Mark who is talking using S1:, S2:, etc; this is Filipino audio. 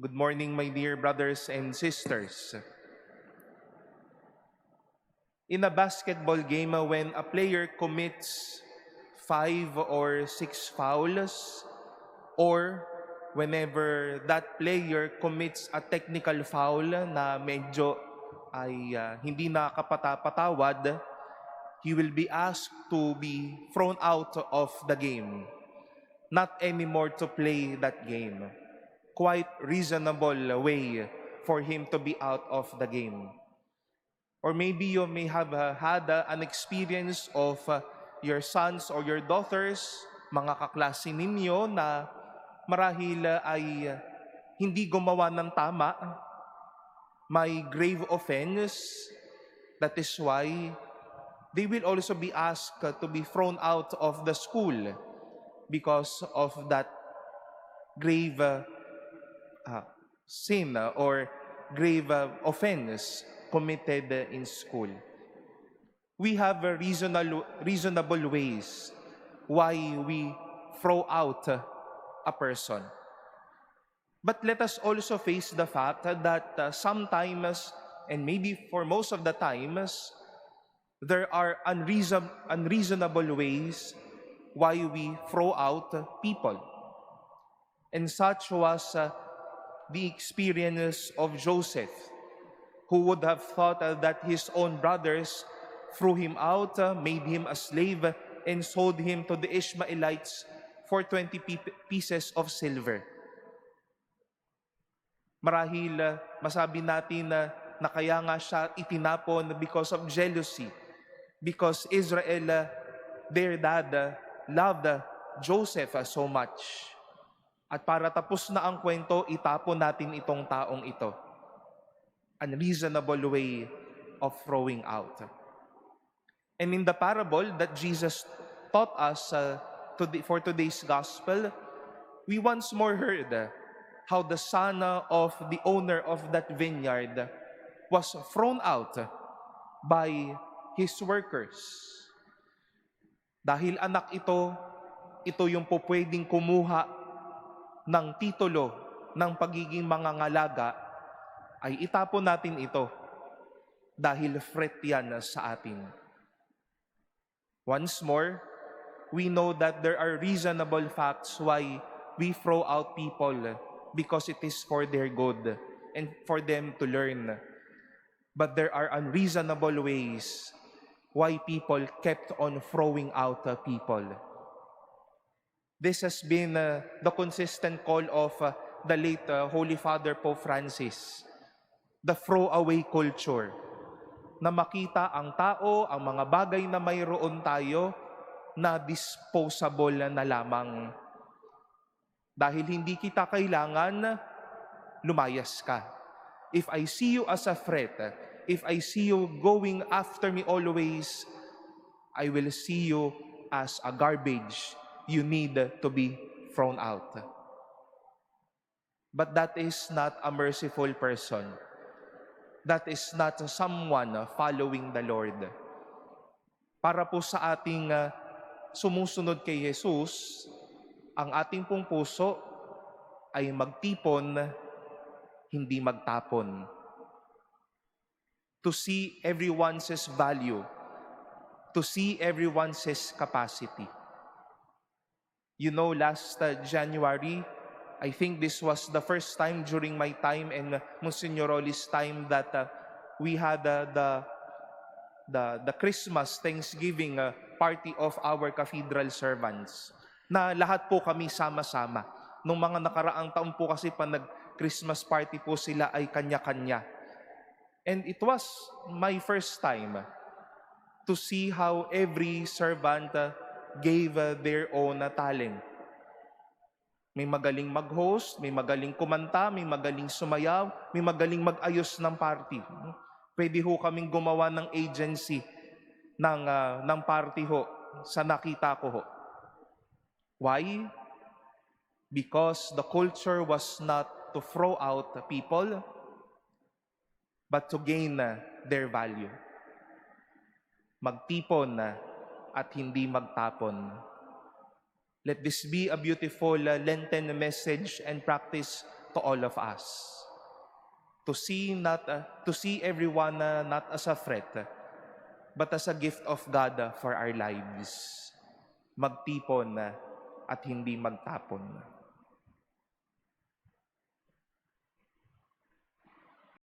S1: Good morning, my dear brothers and sisters. In a basketball game, when a player commits 5 or 6 fouls, or whenever that player commits a technical foul na medyo ay hindi nakapatawad, he will be asked to be thrown out of the game, not anymore to play that game. Quite reasonable way for him to be out of the game. Or maybe you may have had an experience of your sons or your daughters, mga kaklase ninyo na marahil ay hindi gumawa ng tama, may grave offense. That is why they will also be asked to be thrown out of the school because of that grave sin or grave offense committed in school. We have reasonable ways why we throw out a person. But let us also face the fact that sometimes, and maybe for most of the times, there are unreasonable ways why we throw out people. And such was the experience of Joseph, who would have thought that his own brothers threw him out, made him a slave, and sold him to the Ishmaelites for 20 pieces of silver. Marahil masabi natin na kaya nga siya itinapon because of jealousy, because Israel, their dad, loved Joseph so much. At para tapos na ang kwento, itapon natin itong taong ito. Unreasonable way of throwing out. And in the parable that Jesus taught us for today's gospel, we once more heard how the son of the owner of that vineyard was thrown out by his workers. Dahil anak ito yung pwedeng kumuha ng titulo ng pagiging mangangalaga, ay itapon natin ito dahil threat yan sa atin. Once more, we know that there are reasonable facts why we throw out people because it is for their good and for them to learn. But there are unreasonable ways why people kept on throwing out people. This has been the consistent call of the late Holy Father Pope Francis, the throwaway culture, na makita ang tao, ang mga bagay na mayroon tayo, na disposable na lamang. Dahil hindi kita kailangan, lumayas ka. If I see you as a threat, if I see you going after me always, I will see you as a garbage. You need to be thrown out. But that is not a merciful person. That is not someone following the Lord. Para po sa ating sumusunod kay Jesus, ang ating pong puso ay magtipon, hindi magtapon. To see everyone's value, to see everyone's capacity. You know, last January, I think this was the first time during my time and Monsignor Rolly's time that we had the Christmas Thanksgiving party of our cathedral servants, na lahat po kami sama-sama. Nung mga nakaraang taon po kasi pa nag-Christmas party po sila ay kanya-kanya. And it was my first time to see how every servant gave their own talent. May magaling mag-host, may magaling kumanta, may magaling sumayaw, may magaling mag-ayos ng party. Pwede ho kaming gumawa ng agency ng party ho sa nakita ko ho. Why? Because the culture was not to throw out people, but to gain their value. Magtipon at hindi magtapon. Let this be a beautiful Lenten message and practice to all of us. To see everyone not as a threat, but as a gift of God for our lives. Magtipon at hindi magtapon.